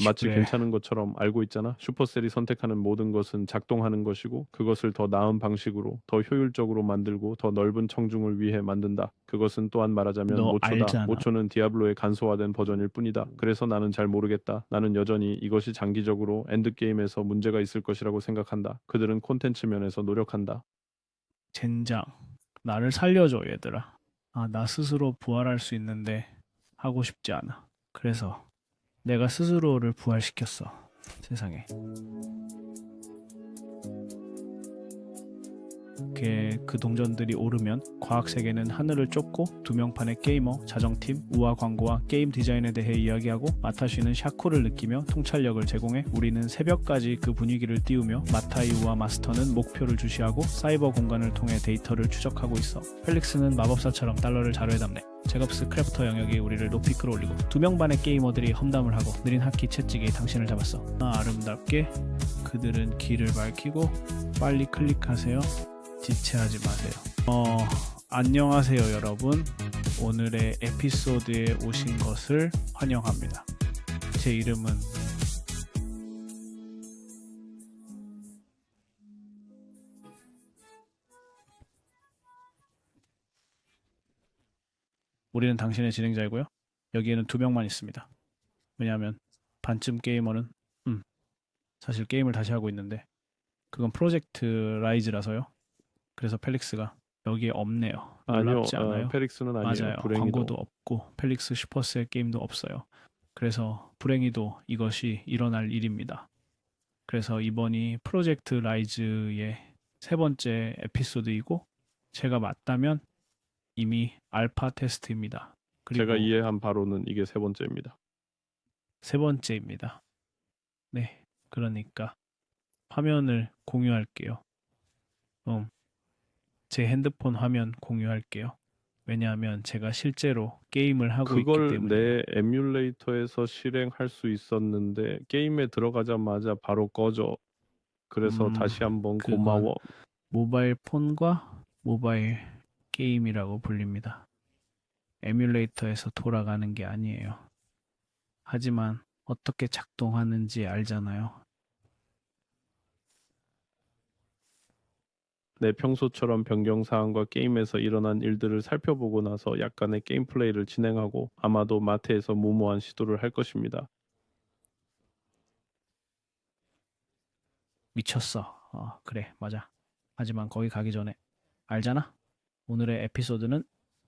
마치 그래. 괜찮은 것처럼 알고 있잖아. 슈퍼셀이 선택하는 모든 것은 작동하는 것이고 그것을 더 나은 방식으로, 더 효율적으로 만들고 더 넓은 청중을 위해 만든다. 그것은 또한 말하자면 너 모초다. 알잖아. 모초는 디아블로의 간소화된 버전일 뿐이다. 그래서 나는 잘 모르겠다. 나는 여전히 이것이 장기적으로 엔드게임에서 문제가 있을 것이라고 생각한다. 그들은 콘텐츠 면에서 노력한다. 젠장. 나를 살려줘, 얘들아. 아, 나 스스로 부활할 수 있는데 하고 싶지 않아. 그래서 내가 스스로를 부활시켰어. 세상에. 그 동전들이 오르면 과학 세계는 하늘을 쫓고 두 명판의 게이머, 자정팀, 우아 광고와 게임 디자인에 대해 이야기하고 마타시는 샤코를 느끼며 통찰력을 제공해 우리는 새벽까지 그 분위기를 띄우며 마타이 우아 마스터는 목표를 주시하고 사이버 공간을 통해 데이터를 추적하고 있어. 펠릭스는 마법사처럼 달러를 자루에 담네. 제겁스 크래프터 영역이 우리를 높이 끌어올리고 두 명 반의 게이머들이 험담을 하고 느린 하키 채찍이 당신을 잡았어. 아름답게 그들은 길을 밝히고 빨리 클릭하세요. 지체하지 마세요. 안녕하세요 여러분. 오늘의 에피소드에 오신 것을 환영합니다. 제 이름은 우리는 당신의 진행자이고요. 여기에는 두 명만 있습니다. 왜냐하면 반쯤 게이머는 사실 게임을 다시 하고 있는데 그건 프로젝트 라이즈라서요. 그래서 펠릭스가 여기에 없네요. 아니요, 놀랍지 않아요? 페릭스는 아니에요. 맞아요. 광고도 불행히도. 없고 펠릭스 슈퍼셀 게임도 없어요. 그래서 불행히도 이것이 일어날 일입니다. 그래서 이번이 프로젝트 라이즈의 세 번째 에피소드이고 제가 맞다면 이미 알파 테스트입니다. 제가 그리고 이해한 바로는 이게 세 번째입니다. 세 번째입니다. 네, 그러니까 화면을 공유할게요. 제 핸드폰 화면 공유할게요. 왜냐하면 제가 실제로 게임을 하고 있기 그걸 때문이에요. 내 에뮬레이터에서 실행할 수 있었는데 게임에 들어가자마자 바로 꺼져. 그래서 다시 한번 그건 고마워. 모바일 폰과 모바일 게임이라고 불립니다. 에뮬레이터에서 돌아가는 게 아니에요. 하지만 어떻게 작동하는지 알잖아요. 내 평소처럼 변경 사항과 게임에서 일어난 일들을 살펴보고 나서 약간의 게임 플레이를 진행하고 아마도 마트에서 무모한 시도를 할 것입니다. 미쳤어. 그래, 맞아. 하지만 거기 가기 전에 알잖아? 오늘의 에피소드는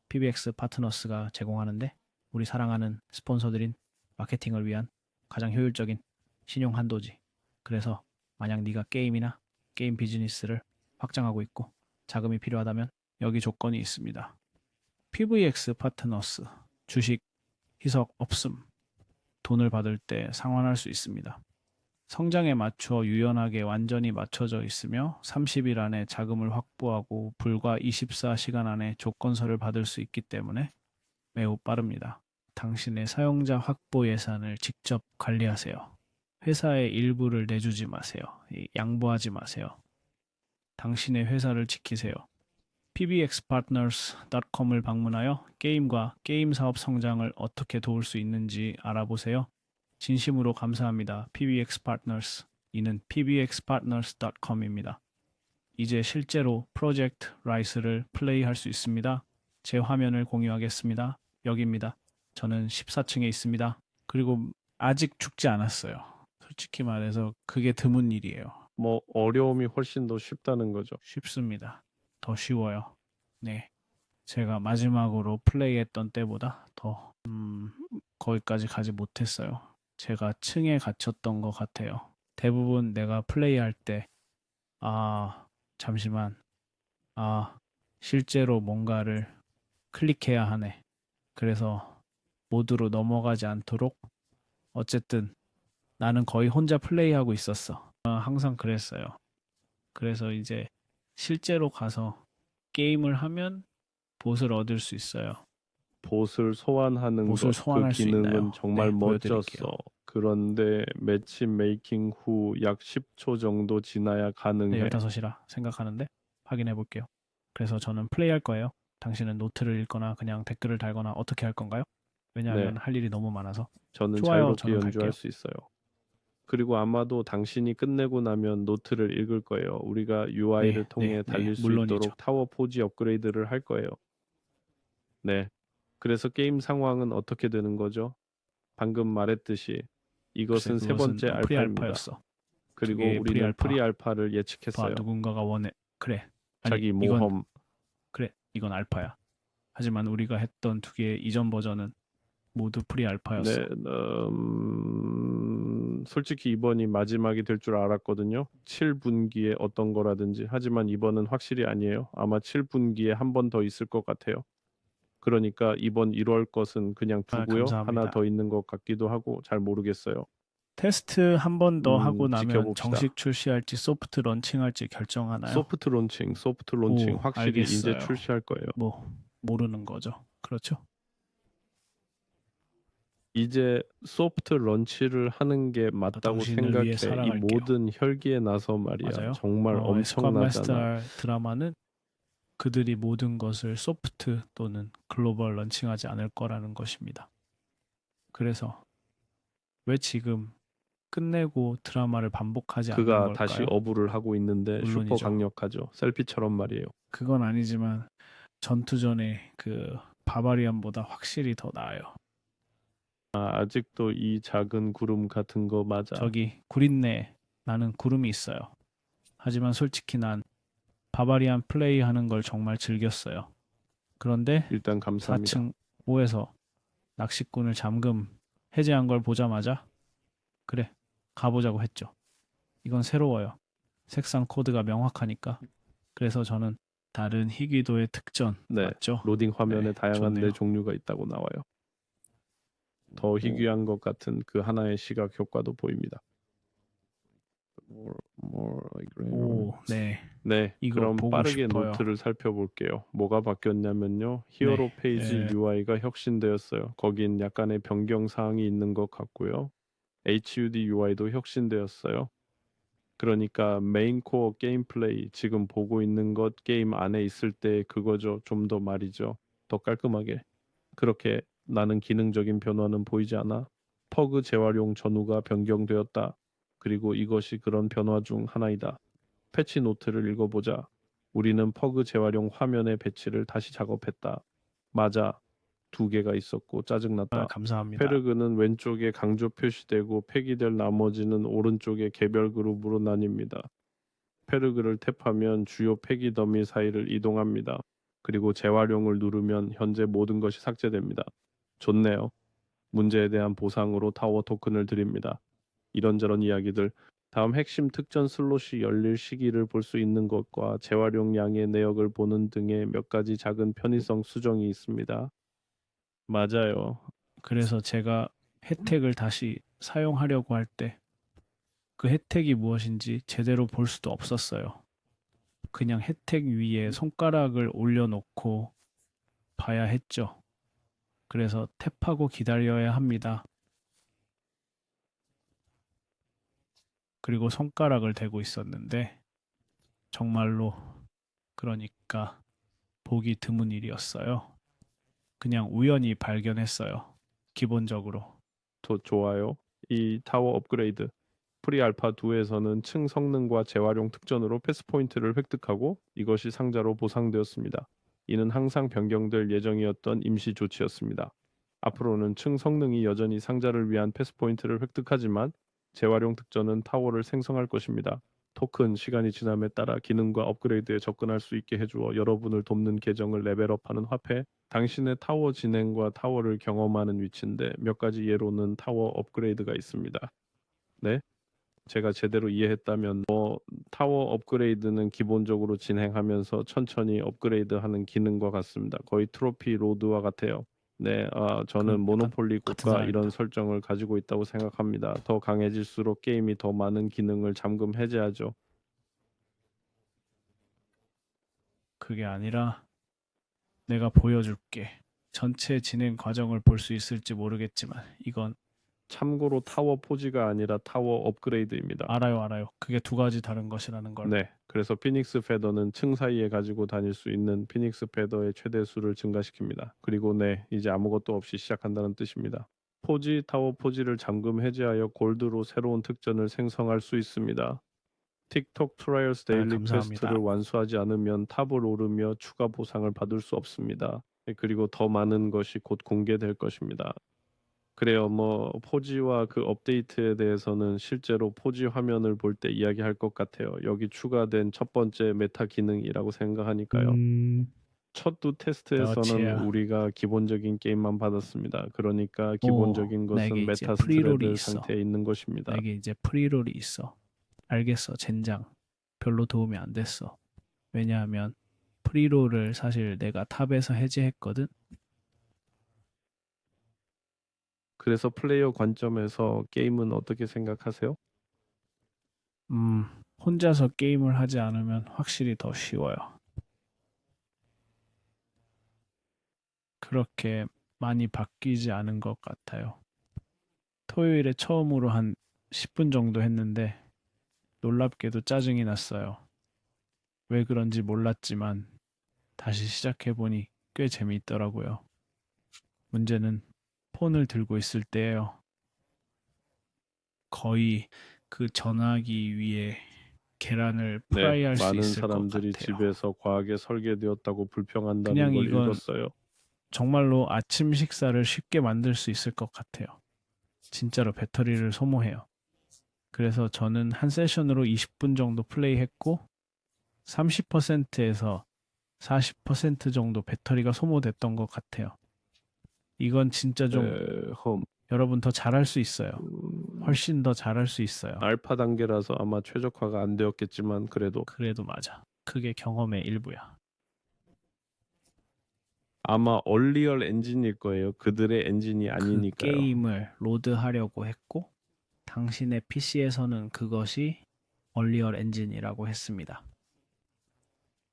PBX 파트너스가 제공하는데 우리 사랑하는 스폰서들인 마케팅을 위한 가장 효율적인 신용 한도지. 그래서 만약 네가 게임이나 게임 비즈니스를 확장하고 있고 자금이 필요하다면 여기 조건이 있습니다. PVX 파트너스 주식 희석 없음. 돈을 받을 때 상환할 수 있습니다. 성장에 맞춰 유연하게 완전히 맞춰져 있으며 30일 안에 자금을 확보하고 불과 24시간 안에 조건서를 받을 수 있기 때문에 매우 빠릅니다. 당신의 사용자 확보 예산을 직접 관리하세요. 회사의 일부를 내주지 마세요. 양보하지 마세요. 당신의 회사를 지키세요. pbxpartners.com을 방문하여 게임과 게임 사업 성장을 어떻게 도울 수 있는지 알아보세요. 진심으로 감사합니다. PBX Partners. 이는 pbxpartners.com입니다. 이제 실제로 프로젝트 라이스를 플레이할 수 있습니다. 제 화면을 공유하겠습니다. 여기입니다. 저는 14층에 있습니다. 그리고 아직 죽지 않았어요. 솔직히 말해서 그게 드문 일이에요. 뭐 어려움이 훨씬 더 쉽다는 거죠. 쉽습니다. 더 쉬워요. 네. 제가 마지막으로 플레이했던 때보다 더 거기까지 가지 못했어요. 제가 층에 갇혔던 것 같아요. 대부분 내가 플레이할 때 잠시만, 실제로 뭔가를 클릭해야 하네. 그래서 모드로 넘어가지 않도록 어쨌든 나는 거의 혼자 플레이하고 있었어. 항상 그랬어요. 그래서 이제 실제로 가서 게임을 하면 보스를 얻을 수 있어요. 보스를 소환하는 보스를 것, 그 소환할 수 기능은 있나요? 정말 네, 보여드릴게요. 멋졌어. 그런데 매치 메이킹 후 약 10초 정도 지나야 네, 가능해. 15이라 생각하는데 확인해 볼게요. 그래서 저는 플레이할 거예요. 당신은 노트를 읽거나 그냥 댓글을 달거나 어떻게 할 건가요? 네, 왜냐하면 할 일이 너무 많아서. 저는 좋아요, 자유롭게 저는 연주할 갈게요. 수 있어요. 그리고 아마도 당신이 끝내고 나면 노트를 읽을 거예요. 우리가 UI를 통해 달릴 수 물론이죠. 있도록 타워 포지 업그레이드를 할 거예요. 네. 그래서 게임 상황은 어떻게 되는 거죠? 방금 말했듯이 이것은 세 번째 알파입니다. 프리알파였어. 그리고 저게 우리는 프리알파. 프리알파를 봐, 예측했어요. 누군가가 원해. 그래. 아니, 자기 이건 모험. 그래. 이건 알파야. 하지만 우리가 했던 두 개의 이전 버전은 모두 프리알파였어. 네, 솔직히 이번이 마지막이 될 줄 알았거든요. 7분기에 어떤 거라든지. 하지만 이번은 확실히 아니에요. 아마 7분기에 한 번 더 있을 것 같아요. 그러니까 이번 1월 것은 그냥 두고요. 감사합니다. 하나 더 있는 것 같기도 하고 잘 모르겠어요. 테스트 한 번 더 하고 나면 지켜봅시다. 정식 출시할지 소프트 런칭할지 결정하나요? 소프트 론칭 확실히 이제 알겠어요. 출시할 거예요. 뭐 모르는 거죠. 그렇죠? 이제 소프트 런치를 하는 게 맞다고 당신을 위해 생각해. 이 살아갈게요. 모든 혈기에 나서 말이야. 맞아요. 정말 스쿼드 마스터 엄청나잖아. 드라마는 그들이 모든 것을 소프트 또는 글로벌 런칭하지 않을 거라는 것입니다. 그래서 왜 지금 끝내고 드라마를 반복하지 않는 그가 걸까요? 다시 어부를 하고 있는데 슈퍼 물론이죠. 강력하죠. 셀피처럼 말이에요. 그건 아니지만 전투전의 그 바바리안보다 확실히 더 나아요. 아직도 이 작은 구름 같은 거 맞아. 저기 구린내 나는 구름이 있어요. 하지만 솔직히 난 바바리안 플레이하는 걸 정말 즐겼어요. 그런데 일단 감사합니다. 4층 5에서 낚시꾼을 잠금 해제한 걸 보자마자 그래 가보자고 했죠. 이건 새로워요. 색상 코드가 명확하니까. 그래서 저는 다른 희귀도의 특전 네, 맞죠? 로딩 화면에 네, 다양한 좋네요. 내 종류가 있다고 나와요. 더 희귀한 것 같은 그 하나의 시각 효과도 보입니다. 오, 네. 네, 이거 그럼 보고 빠르게 싶어요. 노트를 살펴볼게요. 뭐가 바뀌었냐면요. 히어로 네, 페이지 UI가 혁신되었어요. 거긴 약간의 변경 사항이 있는 것 같고요. HUD UI도 혁신되었어요. 그러니까 메인 코어 게임 플레이 지금 보고 있는 것 게임 안에 있을 때 그거죠. 좀 더 말이죠. 더 깔끔하게. 그렇게 나는 기능적인 변화는 보이지 않아. 퍼그 재활용 전후가 변경되었다. 그리고 이것이 그런 변화 중 하나이다. 패치 노트를 읽어보자. 우리는 퍼그 재활용 화면의 배치를 다시 작업했다. 맞아. 2개가 있었고 짜증났다. 감사합니다. 페르그는 왼쪽에 강조 표시되고 폐기될 나머지는 오른쪽에 개별 그룹으로 나뉩니다. 페르그를 탭하면 주요 폐기 더미 사이를 이동합니다. 그리고 재활용을 누르면 현재 모든 것이 삭제됩니다. 좋네요. 문제에 대한 보상으로 타워 토큰을 드립니다. 이런저런 이야기들. 다음 핵심 특전 슬롯이 열릴 시기를 볼 수 있는 것과 재활용량의 내역을 보는 등의 몇 가지 작은 편의성 수정이 있습니다. 맞아요. 그래서 제가 혜택을 다시 사용하려고 할 때 그 혜택이 무엇인지 제대로 볼 수도 없었어요. 그냥 혜택 위에 손가락을 올려놓고 봐야 했죠. 그래서 탭하고 기다려야 합니다. 그리고 손가락을 대고 있었는데 정말로 그러니까 보기 드문 일이었어요. 그냥 우연히 발견했어요. 기본적으로. 좋아요. 이 타워 업그레이드. 프리알파 2에서는 층 성능과 재활용 특전으로 패스 포인트를 획득하고 이것이 상자로 보상되었습니다. 이는 항상 변경될 예정이었던 임시 조치였습니다. 앞으로는 층 성능이 여전히 상자를 위한 패스 포인트를 획득하지만 재활용 특전은 타워를 생성할 것입니다. 토큰 시간이 지남에 따라 기능과 업그레이드에 접근할 수 있게 해주어 여러분을 돕는 계정을 레벨업하는 화폐. 당신의 타워 진행과 타워를 경험하는 위치인데 몇 가지 예로는 타워 업그레이드가 있습니다. 네? 제가 제대로 이해했다면 타워 업그레이드는 기본적으로 진행하면서 천천히 업그레이드하는 기능과 같습니다. 거의 트로피 로드와 같아요. 네, 저는 약간 모노폴리 같은 국가 사람입니다. 이런 설정을 가지고 있다고 생각합니다. 더 강해질수록 게임이 더 많은 기능을 잠금 해제하죠. 그게 아니라 내가 보여줄게. 전체 진행 과정을 볼 수 있을지 모르겠지만 이건 참고로 타워 포지가 아니라 타워 업그레이드입니다. 알아요. 그게 두 가지 다른 것이라는 걸. 네, 그래서 피닉스 페더는 층 사이에 가지고 다닐 수 있는 피닉스 페더의 최대 수를 증가시킵니다. 그리고 네, 이제 아무것도 없이 시작한다는 뜻입니다. 포지 타워 포지를 잠금 해제하여 골드로 새로운 특전을 생성할 수 있습니다. 틱톡 트라이얼스 데일리 감사합니다. 퀘스트를 완수하지 않으면 탑을 오르며 추가 보상을 받을 수 없습니다. 그리고 더 많은 것이 곧 공개될 것입니다. 그래요. 뭐 포지와 그 업데이트에 대해서는 실제로 포지 화면을 볼 때 이야기할 것 같아요. 여기 추가된 첫 번째 메타 기능이라고 생각하니까요. 첫 두 테스트에서는 여치야. 우리가 기본적인 게임만 받았습니다. 그러니까 오, 기본적인 나에게 것은 이제 메타 프리롤이 스트랩의 있어. 상태에 있는 것입니다. 나에게 이제 프리롤이 있어. 알겠어, 젠장. 별로 도움이 안 됐어. 왜냐하면 프리롤을 사실 내가 탑에서 해제했거든. 그래서 플레이어 관점에서 게임은 어떻게 생각하세요? 혼자서 게임을 하지 않으면 확실히 더 쉬워요. 그렇게 많이 바뀌지 않은 것 같아요. 토요일에 처음으로 한 10분 정도 했는데 놀랍게도 짜증이 났어요. 왜 그런지 몰랐지만 다시 시작해보니 꽤 재미있더라고요. 문제는 폰을 들고 있을 때예요. 거의 그 전화기 위에 계란을 네, 프라이할 수 많은 있을 것 사람들이 같아요. 집에서 과하게 설계되었다고 불평한다는 그냥 걸 이건 읽었어요. 정말로 아침 식사를 쉽게 만들 수 있을 것 같아요. 진짜로 배터리를 소모해요. 그래서 저는 한 세션으로 20분 정도 플레이했고 30%에서 40% 정도 배터리가 소모됐던 것 같아요. 이건 진짜 좀 홈. 여러분 더 잘할 수 있어요. 훨씬 더 잘할 수 있어요. 알파 단계라서 아마 최적화가 안 되었겠지만 그래도 그래도 맞아. 그게 경험의 일부야. 아마 얼리얼 엔진일 거예요. 그들의 엔진이 그 아니니까요. 게임을 로드하려고 했고 당신의 PC에서는 그것이 얼리얼 엔진이라고 했습니다.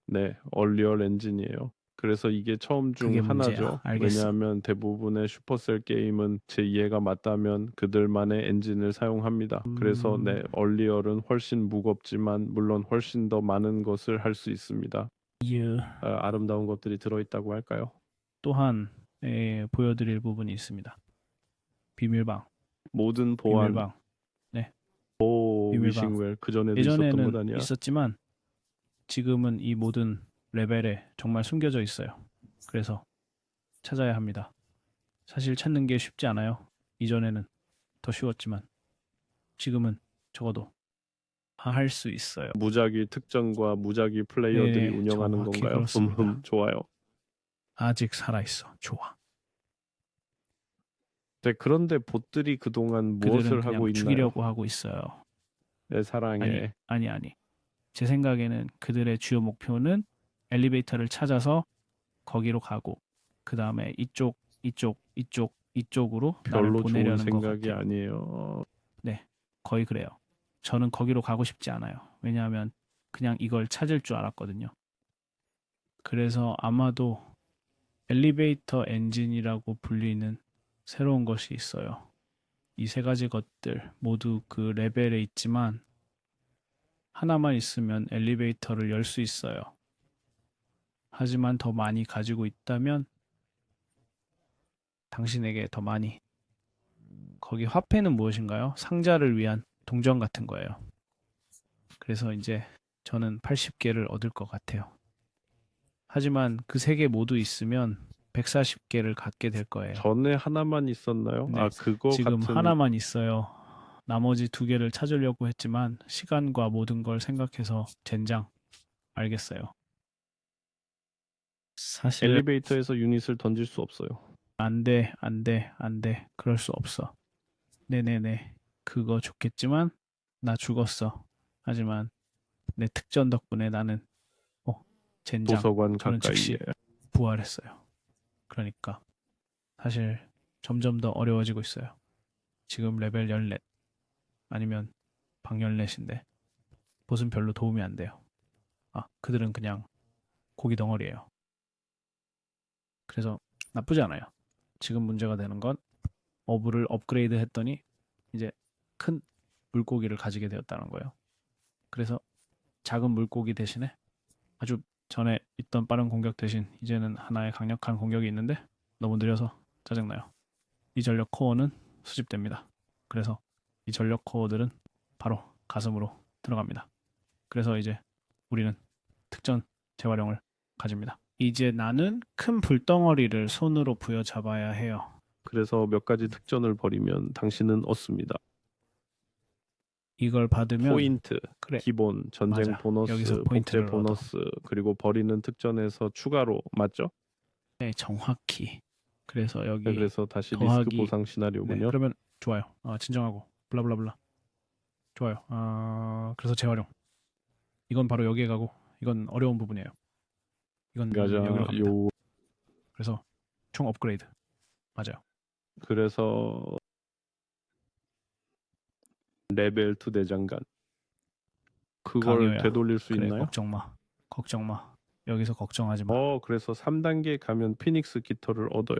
네, 얼리얼 엔진이에요. 그래서 이게 처음 중 그게 문제야. 하나죠. 알겠어. 왜냐하면 대부분의 슈퍼셀 게임은 제 이해가 맞다면 그들만의 엔진을 사용합니다. 그래서 네, 얼리얼은 훨씬 무겁지만 물론 훨씬 더 많은 것을 할 수 있습니다. 아름다운 것들이 들어있다고 할까요? 또한 보여드릴 부분이 있습니다. 비밀방. 모든 보안, 비밀방. 네. 오, 비밀방. 위싱웰 그 전에도 있었던 예전에는 것 아니야? 있었지만 지금은 이 모든 레벨에 정말 숨겨져 있어요. 그래서 찾아야 합니다. 사실 찾는 게 쉽지 않아요. 이전에는 더 쉬웠지만 지금은 적어도 다 할 수 있어요. 무작위 특전과 무작위 플레이어들이 네, 운영하는 정확히 건가요? 그렇습니다. 좋아요. 아직 살아있어. 좋아. 네, 그런데 봇들이 그동안 그들은 무엇을 그냥 하고 있나요? 죽이려고 하고 있어요. 내 사랑에 아니. 제 생각에는 그들의 주요 목표는 엘리베이터를 찾아서 거기로 가고 그 다음에 이쪽으로 나를 별로 좋은 보내려는 것 생각이 같아요. 아니에요. 네, 거의 그래요. 저는 거기로 가고 싶지 않아요. 왜냐하면 그냥 이걸 찾을 줄 알았거든요. 그래서 아마도 엘리베이터 엔진이라고 불리는 새로운 것이 있어요. 이 세 가지 것들 모두 그 레벨에 있지만 하나만 있으면 엘리베이터를 열 수 있어요. 하지만 더 많이 가지고 있다면 당신에게 더 많이. 거기 화폐는 무엇인가요? 상자를 위한 동전 같은 거예요. 그래서 이제 저는 80개를 얻을 것 같아요. 하지만 그 세 개 모두 있으면 140개를 갖게 될 거예요. 전에 하나만 있었나요? 네, 아, 그거 지금 같은 하나만 있어요. 나머지 두 개를 찾으려고 했지만 시간과 모든 걸 생각해서 젠장. 알겠어요. 사실 엘리베이터에서 유닛을 던질 수 없어요. 안 돼. 그럴 수 없어. 네네네. 그거 좋겠지만 나 죽었어. 하지만 내 특전 덕분에 나는 젠장. 도서관 저는 가까이에. 즉시 부활했어요. 그러니까 사실 점점 더 어려워지고 있어요. 지금 레벨 14 아니면 방 14인데 보스는 별로 도움이 안 돼요. 그들은 그냥 고기 덩어리예요. 그래서 나쁘지 않아요. 지금 문제가 되는 건 어부를 업그레이드 했더니 이제 큰 물고기를 가지게 되었다는 거예요. 그래서 작은 물고기 대신에 아주 전에 있던 빠른 공격 대신 이제는 하나의 강력한 공격이 있는데 너무 느려서 짜증나요. 이 전력 코어는 수집됩니다. 그래서 이 전력 코어들은 바로 가슴으로 들어갑니다. 그래서 이제 우리는 특전 재활용을 가집니다. 이제 나는 큰 불덩어리를 손으로 부여잡아야 해요. 그래서 몇 가지 특전을 벌이면 당신은 얻습니다. 이걸 받으면 포인트, 그래 기본, 전쟁 맞아. 보너스, 여기서 복제 포인트를 보너스, 그리고 버리는 특전에서 추가로 맞죠? 네, 정확히. 그래서 네, 여기 그래서 다시 리스크 더하기 보상 네, 시나리오군요. 그러면 좋아요. 진정하고 블라블라블라. 좋아요. 그래서 재활용. 이건 바로 여기에 가고 이건 어려운 부분이에요. 이건 맞아. 여기로 갑니다. 요 그래서 총 업그레이드. 맞아요. 그래서 레벨 2 대장간 그걸 강요야. 되돌릴 수 그래, 있나요? 걱정 마. 걱정 마. 여기서 걱정하지 마. 그래서 3단계 가면 피닉스 깃털을 얻어요.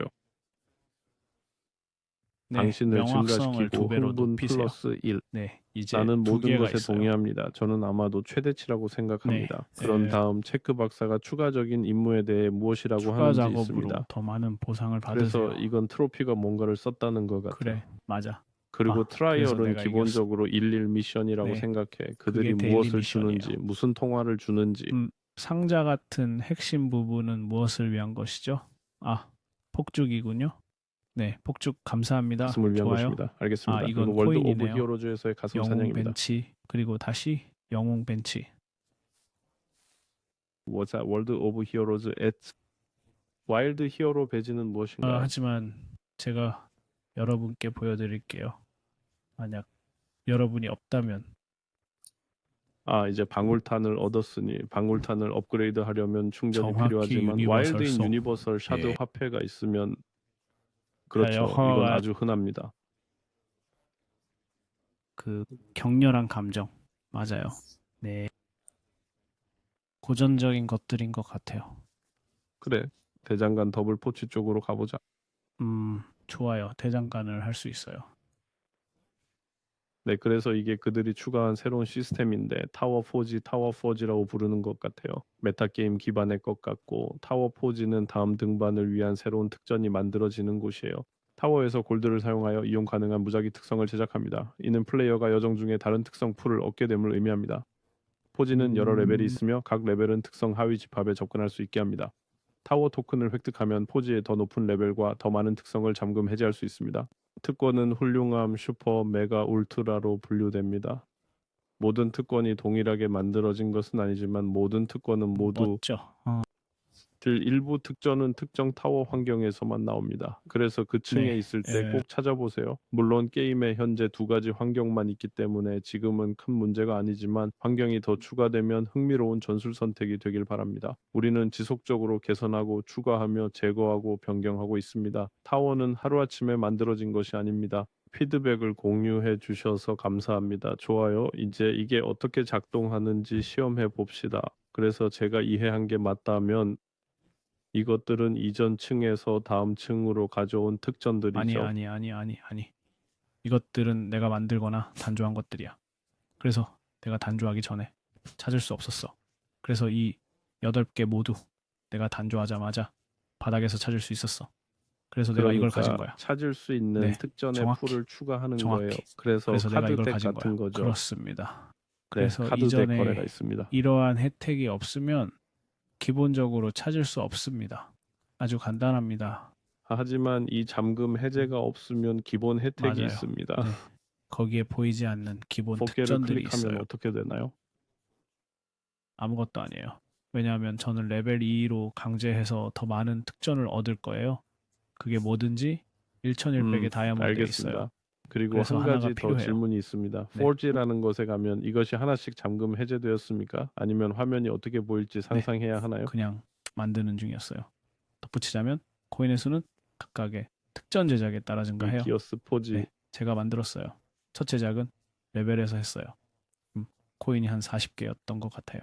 네, 당신을 명확성을 증가시키고 2배로 흥분 높이세요. 플러스 1. 네, 이제 나는 두 모든 개가 것에 있어요. 동의합니다. 저는 아마도 최대치라고 생각합니다. 네, 그런 다음 체크 박사가 추가적인 임무에 대해 무엇이라고 추가 하는지 작업으로 있습니다. 더 많은 보상을 받으세요. 그래서 이건 트로피가 뭔가를 썼다는 것 같아요. 그래, 맞아. 그리고 그래서 트라이얼은 내가 기본적으로 일일 미션이라고 네, 생각해. 그들이 그게 데일리 무엇을 미션이에요. 주는지, 무슨 통화를 주는지. 상자 같은 핵심 부분은 무엇을 위한 것이죠? 폭죽이군요. 네, 폭죽 감사합니다. 가슴을 위한 좋아요. 것입니다. 알겠습니다. 이건 그리고 월드 오브 코인이네요. 히어로즈에서의 가슴 영웅 사냥입니다. 벤치 그리고 다시 영웅 벤치. 뭐자 월드 오브 히어로즈 앳 와일드 히어로 배지는 무엇인가요? 하지만 제가 여러분께 보여드릴게요. 만약 여러분이 없다면 이제 방울탄을 얻었으니 방울탄을 업그레이드 하려면 충전이 정확히 필요하지만 유니버설 와일드인 송. 유니버설 샤드 예. 화폐가 있으면 그렇죠. 여호와가 이건 아주 흔합니다. 그 격렬한 감정 맞아요. 네, 고전적인 것들인 것 같아요. 그래. 대장간 더블 포치 쪽으로 가보자. 좋아요. 대장간을 할 수 있어요. 네, 그래서 이게 그들이 추가한 새로운 시스템인데 타워 포지, 타워 포지라고 부르는 것 같아요. 메타게임 기반의 것 같고 타워 포지는 다음 등반을 위한 새로운 특전이 만들어지는 곳이에요. 타워에서 골드를 사용하여 이용 가능한 무작위 특성을 제작합니다. 이는 플레이어가 여정 중에 다른 특성 풀을 얻게 됨을 의미합니다. 포지는 여러 레벨이 있으며 각 레벨은 특성 하위 집합에 접근할 수 있게 합니다. 타워 토큰을 획득하면 포지의 더 높은 레벨과 더 많은 특성을 잠금 해제할 수 있습니다. 특권은 훌륭함, 슈퍼, 메가, 울트라로 분류됩니다. 모든 특권이 동일하게 만들어진 것은 아니지만 모든 특권은 모두 멋져. 일부 특전은 특정 타워 환경에서만 나옵니다. 그래서 그 층에 네, 있을 때 꼭 찾아보세요. 물론 게임에 현재 2가지 환경만 있기 때문에 지금은 큰 문제가 아니지만 환경이 더 추가되면 흥미로운 전술 선택이 되길 바랍니다. 우리는 지속적으로 개선하고 추가하며 제거하고 변경하고 있습니다. 타워는 하루아침에 만들어진 것이 아닙니다. 피드백을 공유해 주셔서 감사합니다. 좋아요. 이제 이게 어떻게 작동하는지 시험해 봅시다. 그래서 제가 이해한 게 맞다면 이것들은 이전 층에서 다음 층으로 가져온 특전들이죠. 아니. 이것들은 내가 만들거나 단조한 것들이야. 그래서 내가 단조하기 전에 찾을 수 없었어. 그래서 이 8개 모두 내가 단조하자마자 바닥에서 찾을 수 있었어. 그래서 내가 이걸 가진 거야. 찾을 수 있는 네, 특전의 정확히, 풀을 추가하는 정확히. 거예요. 그래서 내가 카드 이걸 덱 가진 같은 거야. 거죠. 그렇습니다. 네, 그래서 카드 덱 이전에 거래가 있습니다. 이러한 혜택이 없으면 기본적으로 찾을 수 없습니다. 아주 간단합니다. 하지만 이 잠금 해제가 없으면 기본 혜택이 맞아요. 있습니다. 네. 거기에 보이지 않는 기본 4개를 특전들이 클릭하면 있어요. 어떻게 되나요? 아무것도 아니에요. 왜냐하면 저는 레벨 2로 강제해서 더 많은 특전을 얻을 거예요. 그게 뭐든지 1100의 다이아몬드에 알겠습니다. 있어요. 그리고 그래서 한 하나가 가지 더 필요해요. 질문이 있습니다. 네. 4G라는 것에 가면 이것이 하나씩 잠금 해제되었습니까? 아니면 화면이 어떻게 보일지 상상해야 하나요? 그냥 만드는 중이었어요. 덧붙이자면 코인의 수는 각각의 특전 제작에 따라 증가해요. 기어스 포지 네, 제가 만들었어요. 첫 제작은 레벨에서 했어요. 코인이 한 40개였던 것 같아요.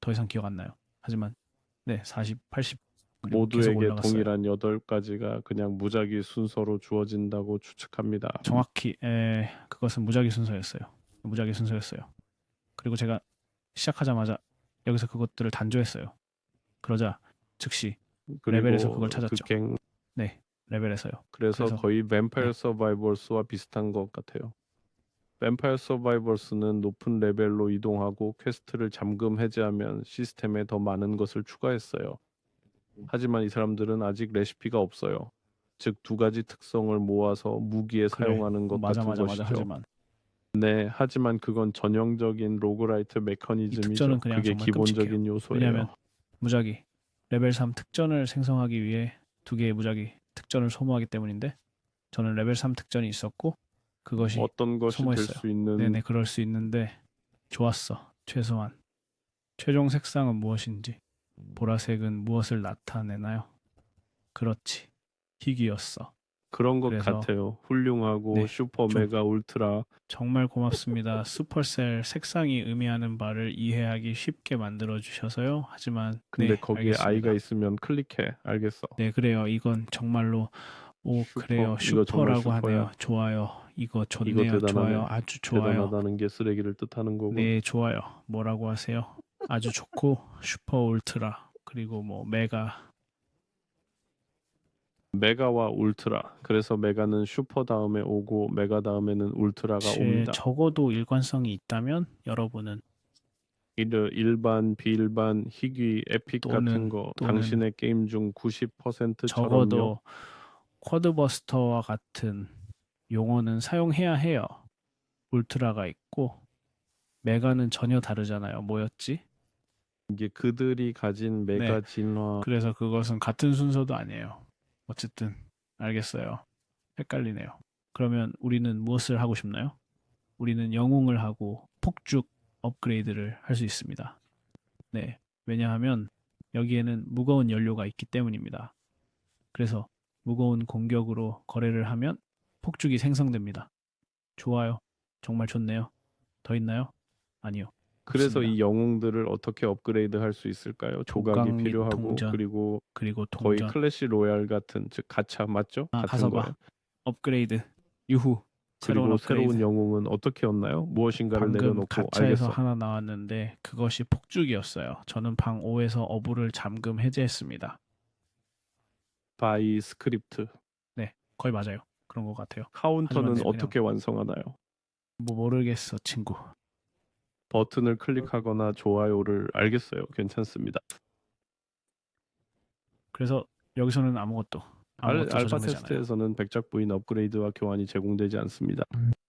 더 이상 기억 안 나요. 하지만 40, 80 그리고 계속 모두에게 올라갔어요. 동일한 8가지가 그냥 무작위 순서로 주어진다고 추측합니다. 정확히 그것은 무작위 순서였어요. 그리고 제가 시작하자마자 여기서 그것들을 단조했어요. 그러자 즉시 그리고 레벨에서 그걸 찾았죠. 네, 레벨에서요. 그래서 그래서 거의 뱀파이어 네. 서바이벌스와 비슷한 것 같아요. 뱀파이어 서바이벌스는 높은 레벨로 이동하고 퀘스트를 잠금 해제하면 시스템에 더 많은 것을 추가했어요. 하지만 이 사람들은 아직 레시피가 없어요. 즉 두 가지 특성을 모아서 무기에 그래. 사용하는 것 맞아, 같은 맞아, 맞아. 것이죠. 하지만 네, 하지만 그건 전형적인 로그라이트 이 특전은 메커니즘이죠. 그냥 그게 정말 끔찍해요. 기본적인 왜냐하면 요소예요. 무작위 레벨 3 특전을 생성하기 위해 두 개의 무작위 특전을 소모하기 때문인데 저는 레벨 3 특전이 있었고 그것이 어떤 것이 될 소모했어요. 수 있는 네네 그럴 수 있는데 좋았어. 최소한 최종 색상은 무엇인지 보라색은 무엇을 나타내나요? 그렇지. 희귀였어. 그런 것 그래서 같아요. 훌륭하고 네, 슈퍼 좀 메가 울트라. 정말 고맙습니다. 슈퍼셀 색상이 의미하는 바를 이해하기 쉽게 만들어 주셔서요. 하지만 근데 네, 거기에 아이가 알겠습니다. 있으면 클릭해. 알겠어. 네, 그래요. 이건 정말로 오, 그래요. 슈퍼. 이거 정말 슈퍼라고 하네요. 슈퍼야. 좋아요. 이거 이거 좋네요. 좋아요. 대단하네. 아주 좋아요. 대단하다는 게 쓰레기를 뜻하는 거군. 네, 좋아요. 뭐라고 하세요? 아주 좋고 슈퍼 울트라 그리고 뭐 메가 메가와 울트라. 그래서 메가는 슈퍼 다음에 오고 메가 다음에는 울트라가 옵니다. 적어도 일관성이 있다면 여러분은 일반, 비일반, 희귀, 에픽 같은 거 또는 당신의 게임 중 90%처럼요. 적어도 쿼드버스터와 같은 용어는 사용해야 해요. 울트라가 있고 메가는 전혀 다르잖아요. 뭐였지? 이게 그들이 가진 네, 메가 진화. 그래서 그것은 같은 순서도 아니에요. 어쨌든 알겠어요. 헷갈리네요. 그러면 우리는 무엇을 하고 싶나요? 우리는 영웅을 하고 폭죽 업그레이드를 할 수 있습니다. 네, 왜냐하면 여기에는 무거운 연료가 있기 때문입니다. 그래서 무거운 공격으로 거래를 하면 폭죽이 생성됩니다. 좋아요. 정말 좋네요. 더 있나요? 아니요. 그래서 없습니다. 이 영웅들을 어떻게 업그레이드 할 수 있을까요? 조각이 조각 및 필요하고 동전, 그리고 그리고 거의 동전. 클래시 로얄 같은 즉 가챠 맞죠? 가서 같은 거예요. 봐. 업그레이드. 유후. 새로운 그리고 업그레이드. 새로운 영웅은 어떻게였나요? 무엇인가를 방금 내려놓고 가차에서 알겠어. 하나 나왔는데 그것이 폭죽이었어요. 저는 방 5에서 어부를 잠금 해제했습니다. 바이 스크립트. 네, 거의 맞아요. 그런 것 같아요. 하지만 카운터는 그냥 어떻게 완성하나요? 뭐 모르겠어, 친구. 버튼을 클릭하거나 좋아요를 알겠어요. 괜찮습니다. 그래서 여기서는 아무것도 알파 저장되지 않아요. 테스트에서는 백작 부인 업그레이드와 교환이 제공되지 않습니다.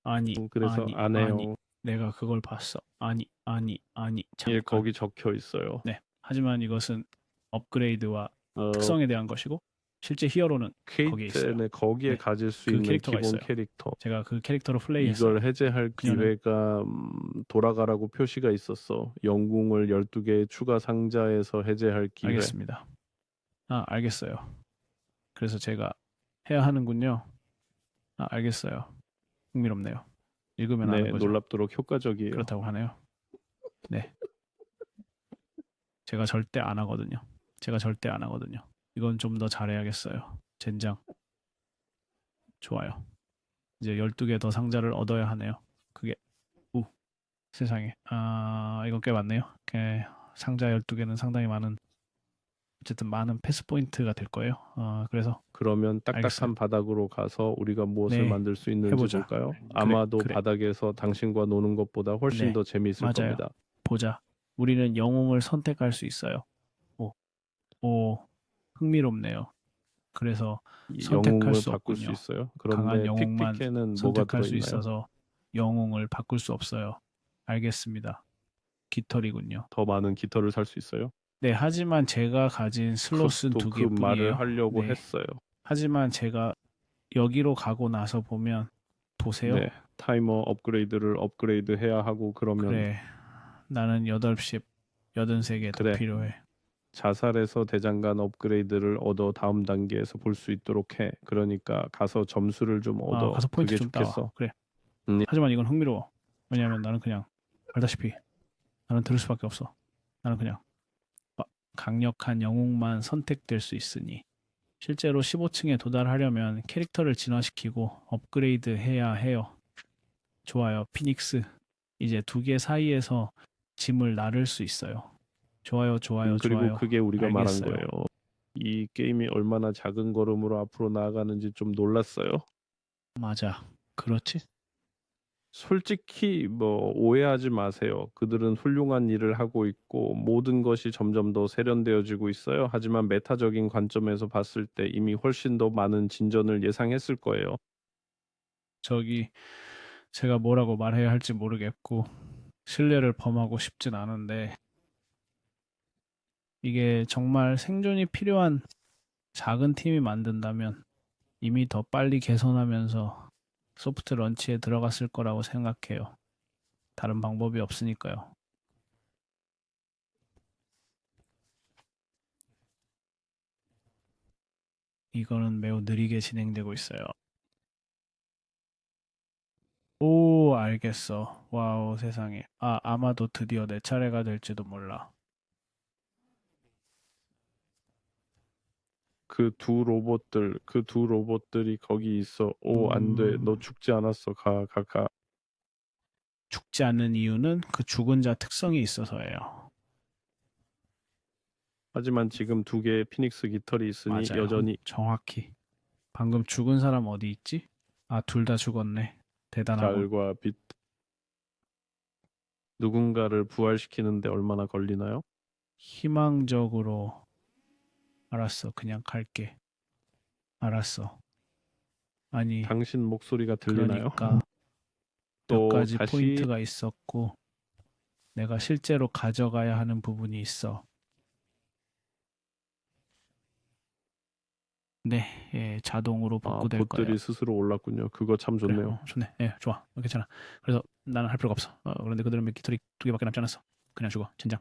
아니, 그래서 안 아니. 해요. 내가 그걸 봤어. 아니. 예, 잠깐. 거기 적혀 있어요. 네. 하지만 이것은 업그레이드와 어, 특성에 대한 것이고 실제 히어로는 거기에 있어요. 케이트는 거기에 네. 가질 수 그 있는 캐릭터가 기본 있어요. 캐릭터. 제가 그 캐릭터로 플레이했어요. 이걸 해제할 그녀는 기회가 돌아가라고 표시가 있었어. 영궁을 12개의 추가 상자에서 해제할 기회. 알겠습니다. 알겠어요. 그래서 제가 해야 하는군요. 알겠어요. 흥미롭네요. 읽으면 네, 아는 거죠. 놀랍도록 효과적이에요. 그렇다고 하네요. 네. 제가 절대 안 하거든요. 이건 좀 더 잘해야겠어요. 젠장. 좋아요. 이제 12개 더 상자를 얻어야 하네요. 그게 세상에. 이건 꽤 많네요. 상자 12개는 상당히 많은 어쨌든 많은 패스 포인트가 될 거예요. 그래서 그러면 딱딱한 알겠어요. 바닥으로 가서 우리가 무엇을 네, 만들 수 있는지 해보자. 볼까요? 아마도 그래. 바닥에서 당신과 노는 것보다 훨씬 네, 더 재미있을 맞아요. 겁니다. 보자. 우리는 영웅을 선택할 수 있어요. 오, 흥미롭네요. 그래서 이 선택할 영웅을 수 바꿀 수 없군요. 있어요. 강한 그런데 영웅만 픽픽에는 뭐가 선택할 수 들어있나요? 있어서 영웅을 바꿀 수 없어요. 알겠습니다. 깃털이군요. 더 많은 깃털을 살 수 있어요? 네, 하지만 제가 가진 슬롯은 또 두 그 말을 개뿐이에요. 하려고 네, 했어요. 하지만 제가 여기로 가고 나서 보면 보세요. 네, 타이머 업그레이드를 업그레이드 해야 하고 그러면 그래, 나는 8십, 83개 더 그래. 필요해. 자살에서 대장간 업그레이드를 얻어 다음 단계에서 볼 수 있도록 해. 그러니까 가서 점수를 좀 얻어. 가서 포인트 그게 좀 좋겠어. 따와. 그래. 음. 하지만 이건 흥미로워. 왜냐하면 나는 그냥 알다시피 나는 들을 수밖에 없어. 나는 그냥 강력한 영웅만 선택될 수 있으니 실제로 15층에 도달하려면 캐릭터를 진화시키고 업그레이드 해야 해요. 좋아요. 피닉스. 이제 두 개 사이에서 짐을 나를 수 있어요. 좋아요. 그리고 그게 우리가 말한 알겠어요. 거예요. 이 게임이 얼마나 작은 걸음으로 앞으로 나아가는지 좀 놀랐어요. 맞아. 그렇지? 솔직히 뭐 오해하지 마세요. 그들은 훌륭한 일을 하고 있고 모든 것이 점점 더 세련되어지고 있어요. 하지만 메타적인 관점에서 봤을 때 이미 훨씬 더 많은 진전을 예상했을 거예요. 저기 제가 뭐라고 말해야 할지 모르겠고 신뢰를 범하고 싶진 않은데 이게 정말 생존이 필요한 작은 팀이 만든다면 이미 더 빨리 개선하면서 소프트 런치에 들어갔을 거라고 생각해요. 다른 방법이 없으니까요. 이거는 매우 느리게 진행되고 있어요. 오, 알겠어. 와우, 세상에. 아, 아마도 드디어 내 차례가 될지도 몰라. 그 두 로봇들이 거기 있어. 오, 안 돼. 너 죽지 않았어. 가, 가, 가. 죽지 않는 이유는 그 죽은 자 특성이 있어서예요. 하지만 지금 두 개의 피닉스 깃털이 있으니 맞아요. 여전히 정확히. 방금 죽은 사람 어디 있지? 아, 둘 다 죽었네. 대단하군. 달과 빛. 누군가를 부활시키는데 얼마나 걸리나요? 희망적으로 알았어. 그냥 갈게. 알았어. 아니, 당신 목소리가 들리나요? 그러니까 몇 또 가지 다시 포인트가 있었고 내가 실제로 가져가야 하는 부분이 있어. 네, 예, 자동으로 복구될 거예요. 봇들이 스스로 올랐군요. 그거 참 그래, 좋네요. 좋네. 예, 좋아. 괜찮아. 그래서 나는 할 필요가 없어. 그런데 그들은 깃털이 두 개밖에 남지 않았어. 그냥 죽어. 젠장.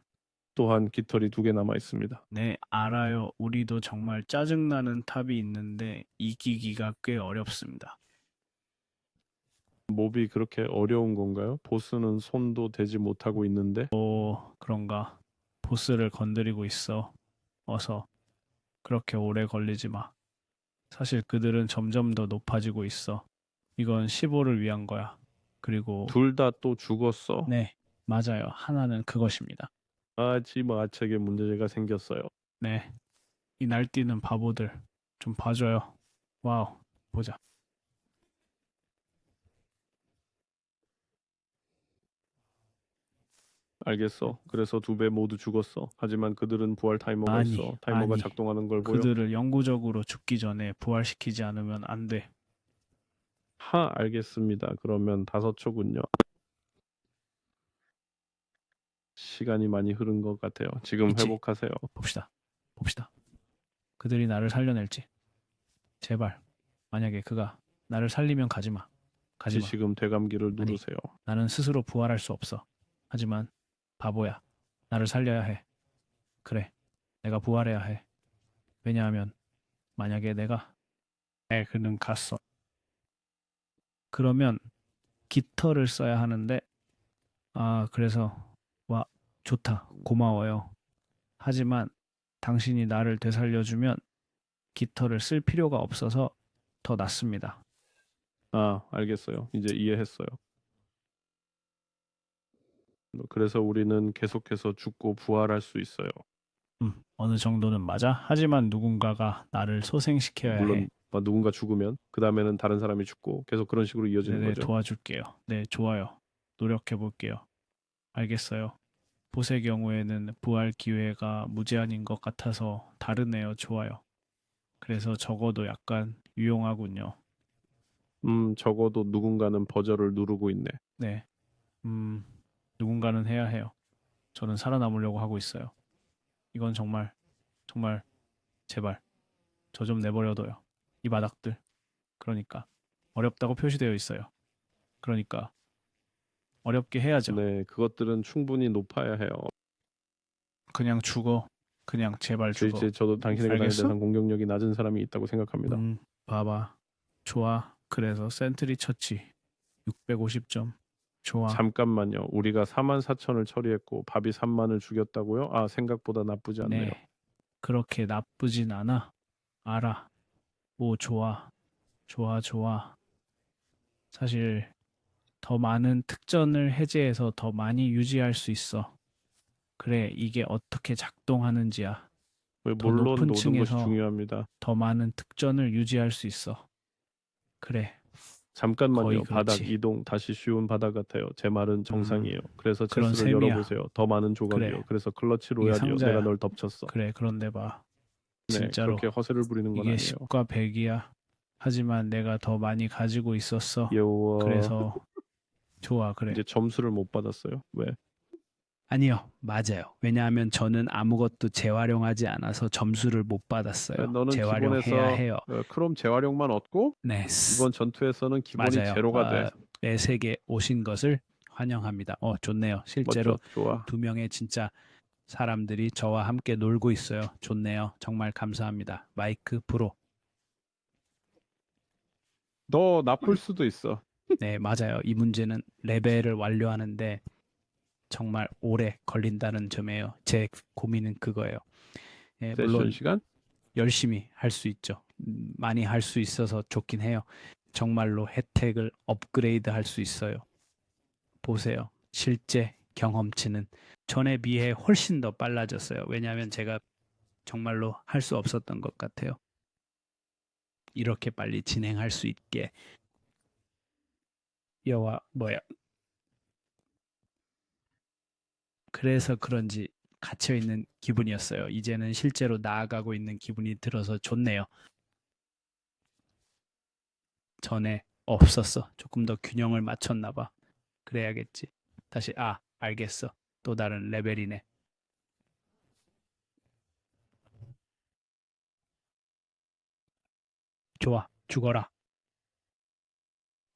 또한 깃털이 두 개 남아 있습니다. 네, 알아요. 우리도 정말 짜증나는 탑이 있는데 이기기가 꽤 어렵습니다. 몹이 그렇게 어려운 건가요? 보스는 손도 대지 못하고 있는데 그런가? 보스를 건드리고 있어. 어서 그렇게 오래 걸리지 마. 사실 그들은 점점 더 높아지고 있어. 이건 15를 위한 거야. 그리고 둘 다 또 죽었어. 네, 맞아요. 하나는 그것입니다. 아치마책에 문제가 생겼어요. 네, 이 날뛰는 바보들 좀 봐줘요. 와우, 보자. 알겠어. 그래서 두 배 모두 죽었어. 하지만 그들은 부활 타이머가 아니, 있어. 타이머가 아니. 작동하는 걸 보여. 그들을 영구적으로 죽기 전에 부활시키지 않으면 안 돼. 알겠습니다. 그러면 5초군요. 시간이 많이 흐른 것 같아요. 지금 있지? 회복하세요. 봅시다. 봅시다. 그들이 나를 살려낼지. 제발. 만약에 그가 나를 살리면 가지 마. 가지 마. 지금 되감기를 아니. 누르세요. 나는 스스로 부활할 수 없어. 하지만 바보야. 나를 살려야 해. 그래. 내가 부활해야 해. 왜냐하면 만약에 그는 갔어. 그러면 깃털을 써야 하는데 그래서 와 좋다. 고마워요. 하지만 당신이 나를 되살려주면 깃털을 쓸 필요가 없어서 더 낫습니다. 알겠어요. 이제 이해했어요. 그래서 우리는 계속해서 죽고 부활할 수 있어요. 어느 정도는 맞아. 하지만 누군가가 나를 소생시켜야 해. 물론 누군가 죽으면 그 다음에는 다른 사람이 죽고 계속 그런 식으로 이어지는 네네, 거죠. 도와줄게요. 네, 좋아요. 노력해 볼게요. 알겠어요. 보스의 경우에는 부활 기회가 무제한인 것 같아서 다르네요. 좋아요. 그래서 적어도 약간 유용하군요. 적어도 누군가는 버저를 누르고 있네. 네. 누군가는 해야 해요. 저는 살아남으려고 하고 있어요. 이건 정말, 정말, 제발, 저 좀 내버려둬요. 이 바닥들. 그러니까, 어렵다고 표시되어 있어요. 그러니까, 어렵게 해야죠. 네, 그것들은 충분히 높아야 해요. 그냥 죽어. 그냥 제발 죽어. 저도 당신에게 알겠어? 대한 공격력이 낮은 사람이 있다고 생각합니다. 봐봐. 좋아. 그래서 센트리 처치. 650점. 좋아. 잠깐만요. 우리가 44,000을 처리했고 밥이 3만을 죽였다고요? 생각보다 나쁘지 않네요. 네. 그렇게 나쁘진 않아. 알아. 오, 좋아. 좋아, 좋아. 사실 더 많은 특전을 해제해서 더 많이 유지할 수 있어. 그래, 이게 어떻게 작동하는지야. 더 물론 높은 노는 것이 층에서 중요합니다. 더 많은 특전을 유지할 수 있어. 그래, 거의 잠깐만요. 바닥 그렇지. 이동 다시 쉬운 바닥 같아요. 제 말은 정상이에요. 그래서 그런 체스를 셈이야. 열어보세요. 더 많은 그래, 조각이요. 그래서 클러치 이게 로얄이요. 내가 상자야. 널 덮쳤어. 그래, 그런데 봐. 네, 진짜로 그렇게 허세를 부리는 건 이게 아니에요. 10과 100이야. 하지만 내가 더 많이 가지고 있었어. 예우와 그래서 좋아, 그래. 이제 점수를 못 받았어요. 왜? 아니요, 맞아요. 왜냐하면 저는 아무것도 재활용하지 않아서 점수를 못 받았어요. 너는 재활용해야 기본에서 해요. 크롬 재활용만 얻고 네, 이번 전투에서는 기본이 맞아요. 제로가 돼. 내 세계 오신 것을 환영합니다. 좋네요. 실제로 멋져, 좋아. 두 명의 진짜 사람들이 저와 함께 놀고 있어요. 좋네요. 정말 감사합니다. 마이크 프로. 너 나쁠 수도 있어. 네, 맞아요. 이 문제는 레벨을 완료하는데 정말 오래 걸린다는 점이에요. 제 고민은 그거예요. 예, 세션 물론 시간? 열심히 할 수 있죠. 많이 할 수 있어서 좋긴 해요. 정말로 혜택을 업그레이드 할 수 있어요. 보세요. 실제 경험치는 전에 비해 훨씬 더 빨라졌어요. 왜냐하면 제가 정말로 할 수 없었던 것 같아요. 이렇게 빨리 진행할 수 있게. 그래서 그런지 갇혀있는 기분이었어요. 이제는 실제로 나아가고 있는 기분이 들어서 좋네요. 전에 없었어. 조금 더 균형을 맞췄나 봐. 그래야겠지. 다시 알겠어. 또 다른 레벨이네. 좋아. 죽어라.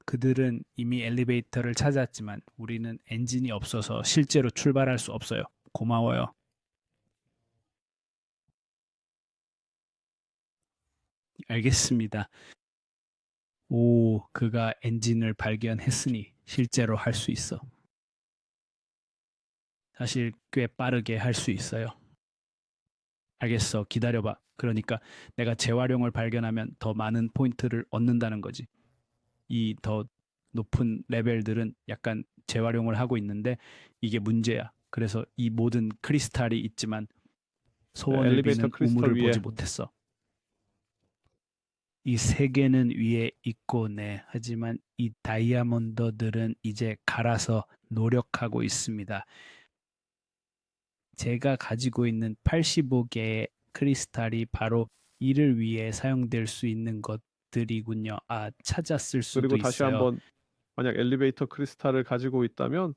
그들은 이미 엘리베이터를 찾았지만 우리는 엔진이 없어서 실제로 출발할 수 없어요. 고마워요. 알겠습니다. 그가 엔진을 발견했으니 실제로 할 수 있어. 사실 꽤 빠르게 할 수 있어요. 알겠어. 기다려봐. 그러니까 내가 재활용을 발견하면 더 많은 포인트를 얻는다는 거지. 이 더 높은 레벨들은 약간 재활용을 하고 있는데 이게 문제야. 그래서 이 모든 크리스탈이 있지만 소원을 엘리베이터 비는 크리스탈 우물을 위에. 보지 못했어. 이 세 개는 위에 있고 하지만 이 다이아몬드들은 이제 갈아서 노력하고 있습니다. 제가 가지고 있는 85개의 크리스탈이 바로 이를 위해 사용될 수 있는 것들이군요. 찾았을 수도 그리고 다시 있어요. 한번 만약 엘리베이터 크리스탈을 가지고 있다면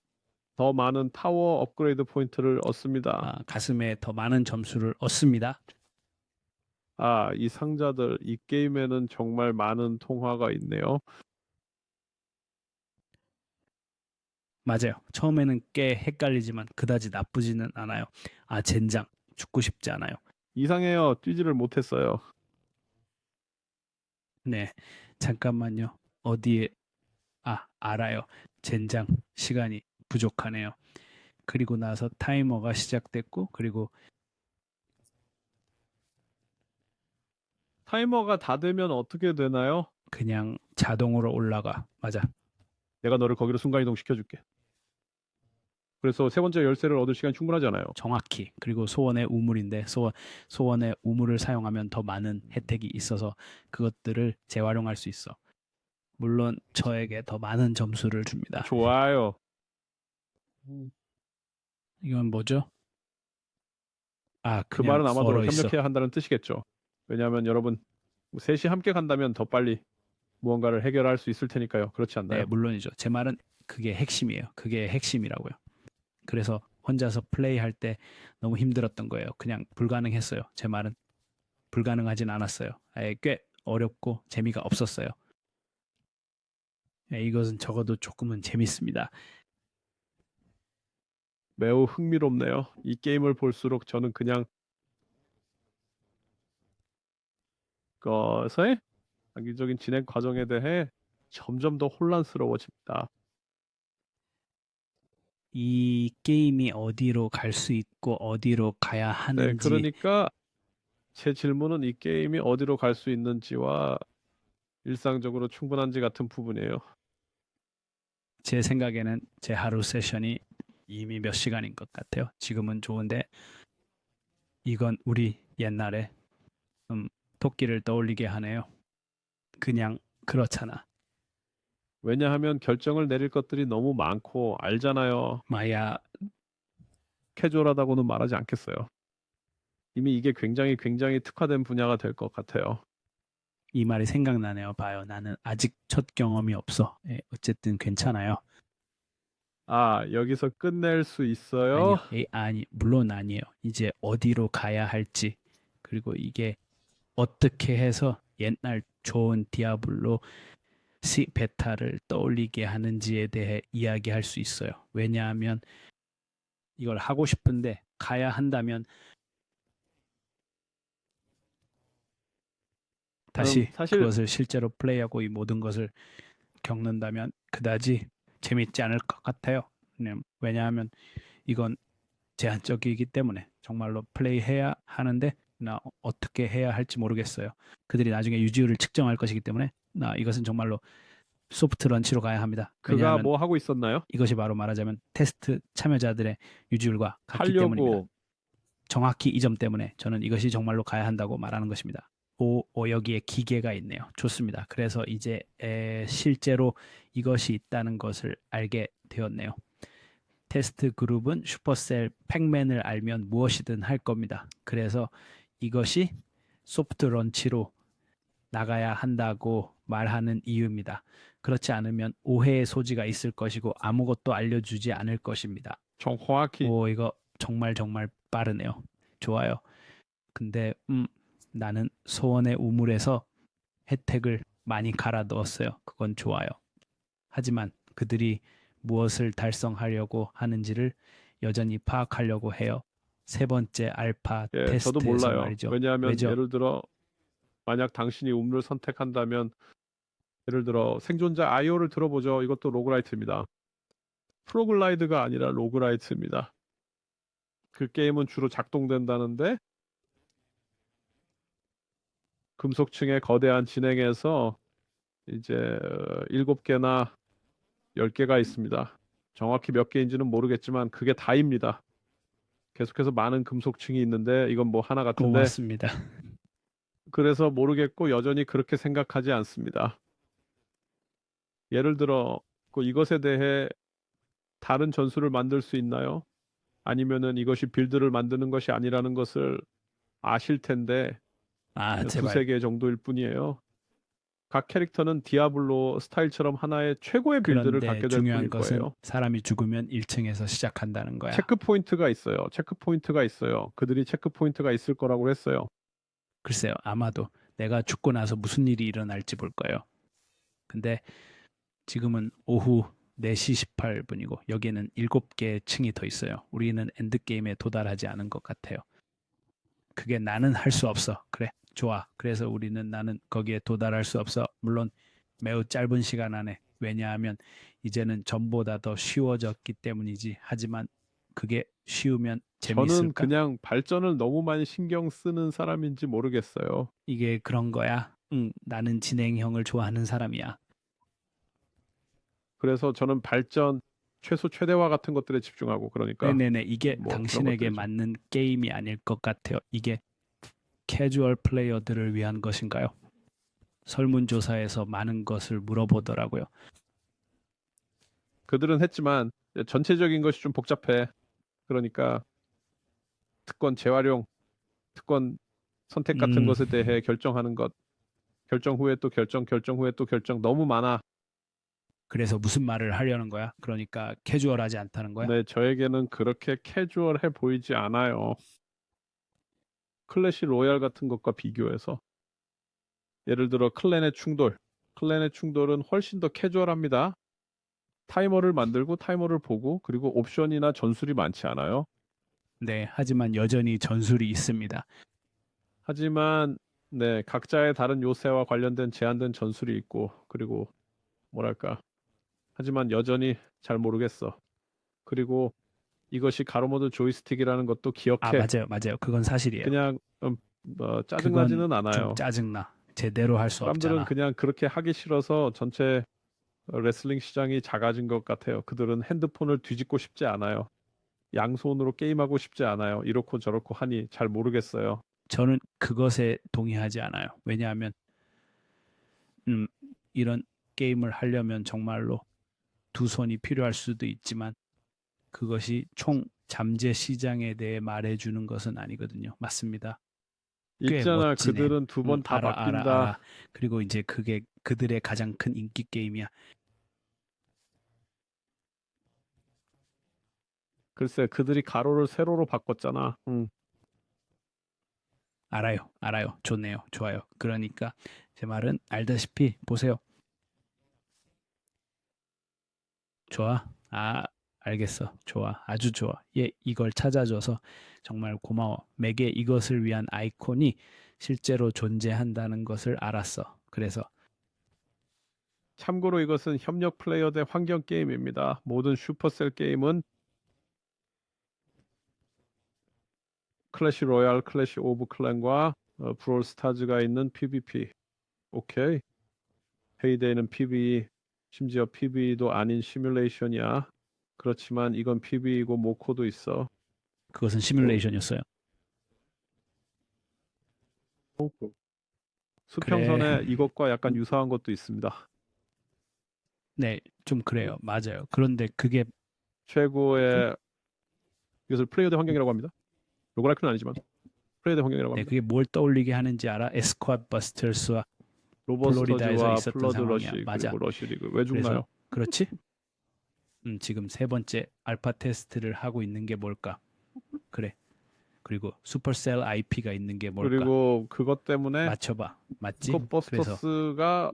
더 많은 타워 업그레이드 포인트를 얻습니다. 가슴에 더 많은 점수를 얻습니다. 이 상자들, 이 게임에는 정말 많은 통화가 있네요. 맞아요. 처음에는 꽤 헷갈리지만 그다지 나쁘지는 않아요. 젠장. 죽고 싶지 않아요. 이상해요. 뛰지를 못했어요. 네. 잠깐만요. 어디에 알아요. 젠장. 시간이 부족하네요. 그리고 나서 타이머가 시작됐고 그리고 타이머가 다 되면 어떻게 되나요? 그냥 자동으로 올라가. 맞아. 내가 너를 거기로 순간이동 시켜줄게. 그래서 세 번째 열쇠를 얻을 시간이 충분하지 않아요. 정확히. 그리고 소원의 우물인데 소원의 우물을 사용하면 더 많은 혜택이 있어서 그것들을 재활용할 수 있어. 물론 저에게 더 많은 점수를 줍니다. 좋아요. 이건 뭐죠? 그 그냥 말은 아마도 얼어 있어. 협력해야 한다는 뜻이겠죠. 왜냐하면 여러분 셋이 함께 간다면 더 빨리 무언가를 해결할 수 있을 테니까요. 그렇지 않나요? 네, 물론이죠. 제 말은 그게 핵심이에요. 그게 핵심이라고요. 그래서 혼자서 플레이할 때 너무 힘들었던 거예요. 그냥 불가능했어요. 제 말은 불가능하진 않았어요. 꽤 어렵고 재미가 없었어요. 이것은 적어도 조금은 재밌습니다. 매우 흥미롭네요. 이 게임을 볼수록 저는 그냥 것의 장기적인 진행 과정에 대해 점점 더 혼란스러워집니다. 이 게임이 어디로 갈 수 있고 어디로 가야 네, 하는지 그러니까 제 질문은 이 게임이 어디로 갈 수 있는지와 일상적으로 충분한지 같은 부분이에요. 제 생각에는 제 하루 세션이 이미 몇 시간인 것 같아요. 지금은 좋은데 이건 우리 옛날에 토끼를 떠올리게 하네요. 그냥 그렇잖아. 왜냐하면 결정을 내릴 것들이 너무 많고 알잖아요. 마야 캐주얼하다고는 말하지 않겠어요. 이미 이게 굉장히 특화된 분야가 될 것 같아요. 이 말이 생각나네요. 봐요. 나는 아직 첫 경험이 없어. 예, 어쨌든 괜찮아요. 아, 여기서 끝낼 수 있어요? 아니요. 아니, 물론 아니에요. 이제 어디로 가야 할지, 그리고 이게 어떻게 해서 옛날 좋은 디아블로 C 베타를 떠올리게 하는지에 대해 이야기할 수 있어요. 왜냐하면 이걸 하고 싶은데 가야 한다면 다시 사실 그것을 실제로 플레이하고 이 모든 것을 겪는다면 그다지 재밌지 않을 것 같아요. 왜냐하면 이건 제한적이기 때문에 정말로 플레이해야 하는데 나 어떻게 해야 할지 모르겠어요. 그들이 나중에 유지율을 측정할 것이기 때문에 나 이것은 정말로 소프트 런치로 가야 합니다. 그가 왜냐하면 뭐 하고 있었나요? 이것이 바로 말하자면 테스트 참여자들의 유지율과 같기 때문입니다. 하려고 정확히 이 점 때문에 저는 이것이 정말로 가야 한다고 말하는 것입니다. 여기에 기계가 있네요. 좋습니다. 그래서 이제 실제로 이것이 있다는 것을 알게 되었네요. 테스트 그룹은 슈퍼셀 팩맨을 알면 무엇이든 할 겁니다. 그래서 이것이 소프트 런치로 나가야 한다고 말하는 이유입니다. 그렇지 않으면 오해의 소지가 있을 것이고 아무것도 알려주지 않을 것입니다. 정확히 이거 정말 빠르네요. 좋아요. 근데 나는 소원의 우물에서 혜택을 많이 갈아 넣었어요. 그건 좋아요. 하지만 그들이 무엇을 달성하려고 하는지를 여전히 파악하려고 해요. 세 번째 알파 예, 저도 테스트에서 몰라요. 말이죠. 왜냐하면 왜죠? 예를 들어 만약 당신이 우물을 선택한다면 예를 들어 생존자 IO를 들어보죠. 이것도 로그라이트입니다. 프로글라이드가 아니라 로그라이트입니다. 그 게임은 주로 작동된다는데 금속층의 거대한 진행에서 이제 7개나 10개가 있습니다. 정확히 몇 개인지는 모르겠지만 그게 다입니다. 계속해서 많은 금속층이 있는데 이건 뭐 하나 같은데 고맙습니다. 그래서 모르겠고 여전히 그렇게 생각하지 않습니다. 예를 들어 이것에 대해 다른 전술을 만들 수 있나요? 아니면은 이것이 빌드를 만드는 것이 아니라는 것을 아실 텐데 두세 제발. 개 정도일 뿐이에요. 각 캐릭터는 디아블로 스타일처럼 하나의 최고의 빌드를 그런데 갖게 될 중요한 뿐일 것은 거예요. 사람이 죽으면 1층에서 시작한다는 거야. 체크 포인트가 있어요. 체크 포인트가 있어요. 그들이 체크 포인트가 있을 거라고 했어요. 글쎄요. 아마도 내가 죽고 나서 무슨 일이 일어날지 볼 거예요. 근데 지금은 오후 4시 18분이고 여기에는 7개의 층이 더 있어요. 우리는 엔드게임에 도달하지 않은 것 같아요. 그게 나는 할 수 없어. 그래, 좋아. 그래서 나는 거기에 도달할 수 없어. 물론 매우 짧은 시간 안에. 왜냐하면 이제는 전보다 더 쉬워졌기 때문이지. 하지만 그게 쉬우면 저는 재미있을까? 그냥 발전을 너무 많이 신경 쓰는 사람인지 모르겠어요. 이게 그런 거야. 응, 나는 진행형을 좋아하는 사람이야. 그래서 저는 발전 최소 최대화 같은 것들에 집중하고 그러니까 네네네. 이게 뭐 그런 당신에게 것들이죠. 맞는 게임이 아닐 것 같아요. 이게 캐주얼 플레이어들을 위한 것인가요? 설문조사에서 많은 것을 물어보더라고요. 그들은 했지만 전체적인 것이 좀 복잡해. 그러니까 특권 재활용, 특권 선택 같은 것에 대해 결정하는 것, 결정 후에 또 결정, 결정 후에 또 결정 너무 많아. 그래서 무슨 말을 하려는 거야? 그러니까 캐주얼하지 않다는 거야? 네, 저에게는 그렇게 캐주얼해 보이지 않아요. 클래시 로얄 같은 것과 비교해서 예를 들어 클랜의 충돌은 훨씬 더 캐주얼합니다. 타이머를 만들고 타이머를 보고 그리고 옵션이나 전술이 많지 않아요. 네, 하지만 여전히 전술이 있습니다. 하지만 네, 각자의 다른 요새와 관련된 제한된 전술이 있고 그리고 뭐랄까 하지만 여전히 잘 모르겠어. 그리고 이것이 가로모드 조이스틱이라는 것도 기억해. 맞아요. 그건 사실이에요. 그냥 그건 짜증나지는 좀 않아요. 짜증나. 제대로 할 수 사람들은 없잖아. 그냥 그렇게 하기 싫어서 전체 레슬링 시장이 작아진 것 같아요. 그들은 핸드폰을 뒤집고 싶지 않아요. 양손으로 게임하고 싶지 않아요. 이렇고 저렇고 하니 잘 모르겠어요. 저는 그것에 동의하지 않아요. 왜냐하면 이런 게임을 하려면 정말로 두 손이 필요할 수도 있지만 그것이 총 잠재 시장에 대해 말해주는 것은 아니거든요. 맞습니다. 꽤 있잖아, 멋지네. 그들은 두 번 다 알아, 바뀐다. 알아. 그리고 이제 그게 그들의 가장 큰 인기 게임이야. 글쎄, 그들이 가로를 세로로 바꿨잖아. 알아요, 알아요. 좋네요, 좋아요. 그러니까 제 말은 알다시피 보세요. 좋아. 알겠어. 좋아. 아주 좋아. 이걸 찾아줘서 정말 고마워. 맥에 이것을 위한 아이콘이 실제로 존재한다는 것을 알았어. 그래서 참고로 이것은 협력 플레이어 대 환경 게임입니다. 모든 슈퍼셀 게임은 클래시 로얄, 클래시 오브 클랜과 브롤 스타즈가 있는 PVP. 오케이. 헤이데이는 PVE, 심지어 PVE도 아닌 시뮬레이션이야. 그렇지만 이건 PVE고 모코도 있어. 그것은 시뮬레이션이었어요. 수평선에 이것과 약간 유사한 것도 있습니다. 네, 좀 그래요. 맞아요. 그런데 그게 최고의 이것을 플레이어 대 환경이라고 합니다. 로그라이크는 아니지만 플레이어 대 환경이라고 네, 합니다. 그게 뭘 떠올리게 하는지 알아? 에스쿼드 버스터스와 플로리다에서 로버스터즈와 있었던 플러드 상황이야. 러시 맞아. 그리고 러시 리그 왜 죽나요? 그래서 그렇지? 지금 세 번째 알파 테스트를 하고 있는 게 뭘까? 그래. 그리고 슈퍼셀 IP가 있는 게 뭘까? 그리고 그것 때문에 맞춰봐. 맞지? 그래서 스코버스터스가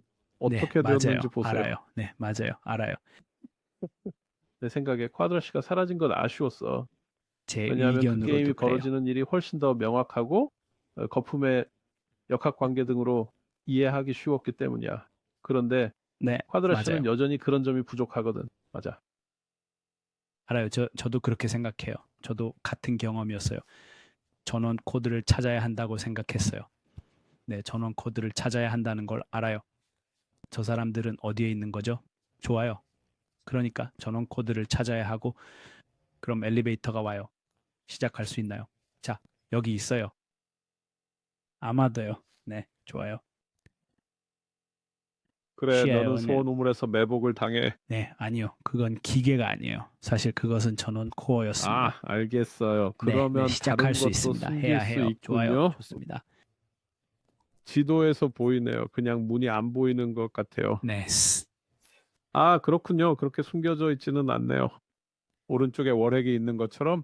네, 어떻게 맞아요. 되었는지 보세요. 알아요. 네, 맞아요. 알아요. 내 생각에 쿼드러시가 사라진 건 아쉬웠어. 제 왜냐하면 그 의견으로도 게임이 그래요. 벌어지는 일이 훨씬 더 명확하고 거품의 역학관계 등으로 이해하기 쉬웠기 때문이야. 그런데 네, 쿼드러시는 맞아요. 여전히 그런 점이 부족하거든. 맞아. 알아요. 저도 그렇게 생각해요. 저도 같은 경험이었어요. 전원 코드를 찾아야 한다고 생각했어요. 네, 전원 코드를 찾아야 한다는 걸 알아요. 저 사람들은 어디에 있는 거죠? 좋아요. 그러니까 전원 코드를 찾아야 하고 그럼 엘리베이터가 와요. 시작할 수 있나요? 자, 여기 있어요. 아마도요. 네, 좋아요. 그래, 너는 쉬어요. 네. 소원 우물에서 매복을 당해. 네, 아니요. 그건 기계가 아니에요. 사실 그것은 전원 코어였습니다. 알겠어요. 네, 그러면 네, 시작할 다른 수 것도 있습니다. 숨길 해야 수 해요. 좋아요. 있군요. 좋습니다. 지도에서 보이네요. 그냥 문이 안 보이는 것 같아요. 네, 그렇군요. 그렇게 숨겨져 있지는 않네요. 오른쪽에 월핵이 있는 것처럼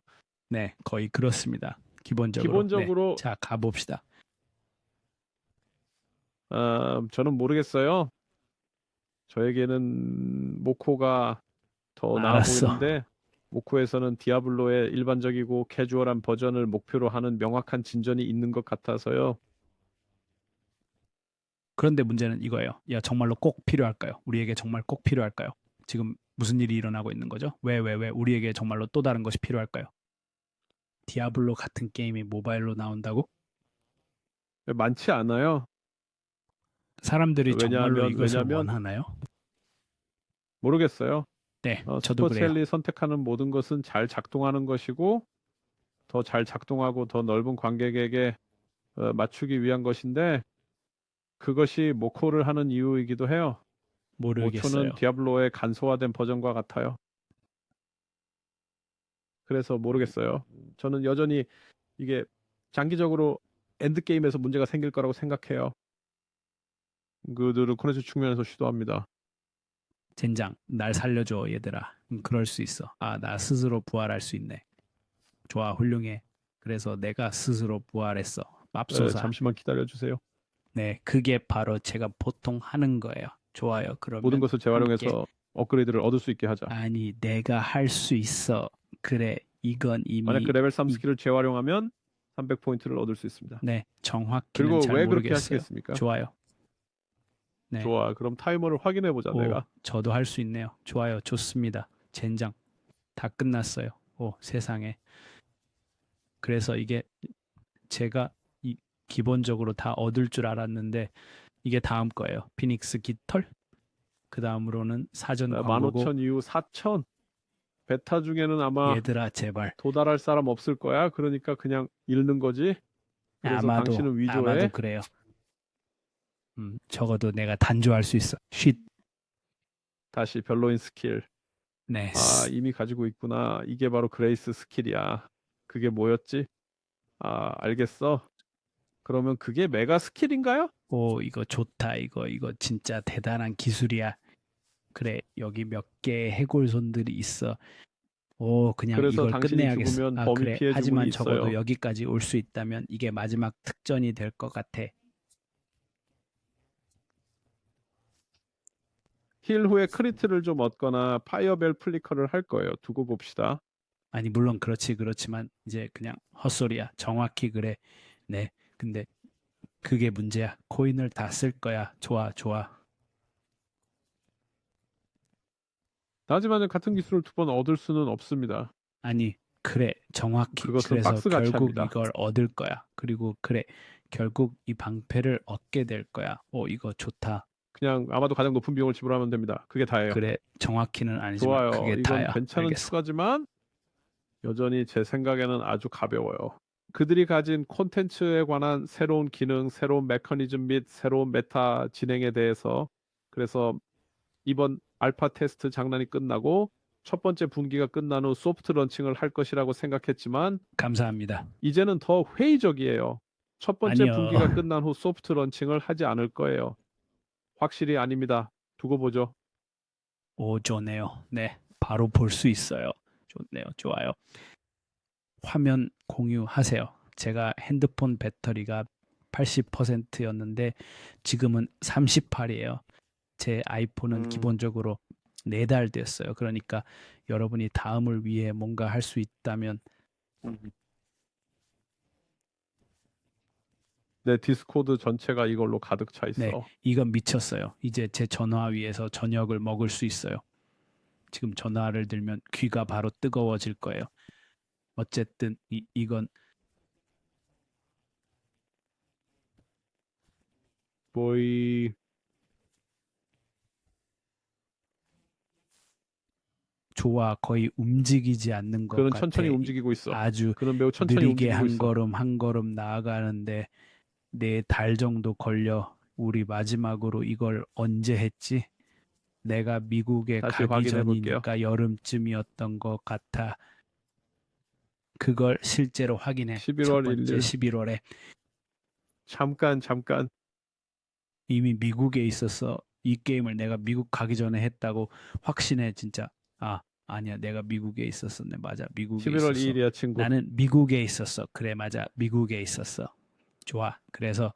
네, 거의 그렇습니다. 기본적으로. 기본적으로 네. 자, 가봅시다. 저는 모르겠어요. 저에게는 모코가 더 나아 알았어. 보이는데 모코에서는 디아블로의 일반적이고 캐주얼한 버전을 목표로 하는 명확한 진전이 있는 것 같아서요. 그런데 문제는 이거예요. 야, 정말로 꼭 필요할까요? 우리에게 정말 꼭 필요할까요? 지금 무슨 일이 일어나고 있는 거죠? 왜 우리에게 정말로 또 다른 것이 필요할까요? 디아블로 같은 게임이 모바일로 나온다고? 많지 않아요. 사람들이 정말로 이것을 왜냐면 원하나요? 모르겠어요. 네, 저도 그래요. 슈퍼셀이 선택하는 모든 것은 잘 작동하는 것이고 더 잘 작동하고 더 넓은 관객에게 맞추기 위한 것인데 그것이 모코를 하는 이유이기도 해요. 모르겠어요. 5초는 디아블로의 간소화된 버전과 같아요. 그래서 모르겠어요. 저는 여전히 이게 장기적으로 엔드게임에서 문제가 생길 거라고 생각해요. 그들은 코네스 측면에서 시도합니다. 젠장, 날 살려줘, 얘들아. 그럴 수 있어. 나 스스로 부활할 수 있네. 좋아, 훌륭해. 그래서 내가 스스로 부활했어. 맙소사. 잠시만 기다려주세요. 네, 그게 바로 제가 보통 하는 거예요. 좋아요. 그러면 모든 것을 재활용해서 함께. 업그레이드를 얻을 수 있게 하자. 아니, 내가 할 수 있어. 그래, 이건 이미 만약 그 레벨 3 스킬을 재활용하면 300포인트를 얻을 수 있습니다. 네, 정확히는 그리고 잘 왜 그렇게 모르겠어요. 하시겠습니까? 좋아요. 네. 좋아. 그럼 타이머를 확인해 보자. 내가. 저도 할 수 있네요. 좋아요. 좋습니다. 젠장. 다 끝났어요. 세상에. 그래서 이게 제가 기본적으로 다 얻을 줄 알았는데 이게 다음 거예요. 피닉스 깃털. 그 다음으로는 사전 광고고. 15,000 이후 4,000. 베타 중에는 아마 얘들아 제발. 도달할 사람 없을 거야. 그러니까 그냥 읽는 거지. 그래서 당신은 위조해? 아마도 그래요. 적어도 내가 단조할 수 있어. 쉿. 다시 별로인 스킬. 네. 아, 이미 가지고 있구나. 이게 바로 그레이스 스킬이야. 그게 뭐였지? 아, 알겠어. 그러면 그게 메가 스킬인가요? 오, 이거 좋다. 이거 진짜 대단한 기술이야. 그래, 여기 몇 개의 해골손들이 있어. 오, 그냥 그래서 이걸 당신이 끝내야겠어. 죽으면 아, 범위 그래. 피해 하지만 주문이 적어도 있어요. 여기까지 올 수 있다면 이게 마지막 특전이 될 것 같아. 힐 후에 크리트를 좀 얻거나 파이어벨 플리커를 할 거예요. 두고 봅시다. 아니, 물론 그렇지만 이제 그냥 헛소리야. 정확히 그래. 네. 근데 그게 문제야. 코인을 다 쓸 거야. 좋아. 하지만 같은 기술을 두 번 얻을 수는 없습니다. 아니, 그래. 정확히. 그것은 그래서 박스 같이 결국 합니다. 이걸 얻을 거야. 그리고 그래. 결국 이 방패를 얻게 될 거야. 오, 이거 좋다. 그냥 아마도 가장 높은 비용을 지불하면 됩니다. 그게 다예요. 그래. 정확히는 아니지만 좋아요. 그게 이건 다야. 괜찮은 알겠어. 추가지만 여전히 제 생각에는 아주 가벼워요. 그들이 가진 콘텐츠에 관한 새로운 기능, 새로운 메커니즘 및 새로운 메타 진행에 대해서 그래서 이번 알파 테스트 장난이 끝나고 첫 번째 분기가 끝난 후 소프트 런칭을 할 것이라고 생각했지만 감사합니다. 이제는 더 회의적이에요. 첫 번째 아니요. 분기가 끝난 후 소프트 런칭을 하지 않을 거예요. 확실히 아닙니다. 두고 보죠. 오, 좋네요. 네. 바로 볼 수 있어요. 좋네요. 좋아요. 화면 공유하세요. 제가 핸드폰 배터리가 80%였는데 지금은 38이에요. 제 아이폰은 기본적으로 4달 됐어요. 그러니까 여러분이 다음을 위해 뭔가 할 수 있다면 내 디스코드 전체가 이걸로 가득 차 있어. 네, 이건 미쳤어요. 이제 제 전화 위에서 저녁을 먹을 수 있어요. 지금 전화를 들면 귀가 바로 뜨거워질 거예요. 어쨌든 이건 보이 좋아. 거의 움직이지 않는 것 그는 같아. 천천히 움직이고 있어. 아주 그는 매우 천천히 느리게 움직이고 한 있어. 걸음 한 걸음 나아가는데 4달 정도 걸려. 우리 마지막으로 이걸 언제 했지? 내가 미국에 다시 가기 확인해 볼게요. 전이니까 여름쯤이었던 것 같아. 그걸 실제로 확인해. 11월 첫 번째 1일. 11월에 잠깐 이미 미국에 있었어. 이 게임을 내가 미국 가기 전에 했다고 확신해. 진짜. 아니야. 내가 미국에 있었었네. 맞아. 미국에 11월 있었어. 2일이야 친구. 나는 미국에 있었어. 그래, 맞아. 미국에 있었어. 좋아. 그래서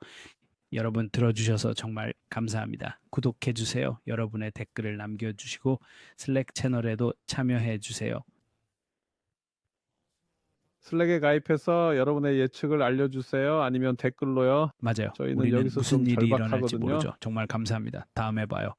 여러분 들어주셔서 정말 감사합니다. 구독해주세요. 여러분의 댓글을 남겨주시고 슬랙 채널에도 참여해주세요. 슬랙에 가입해서 여러분의 예측을 알려주세요. 아니면 댓글로요. 맞아요. 저희는 우리는 여기서 무슨 좀 일이 일어날지 절박하거든요. 모르죠. 정말 감사합니다. 다음에 봐요.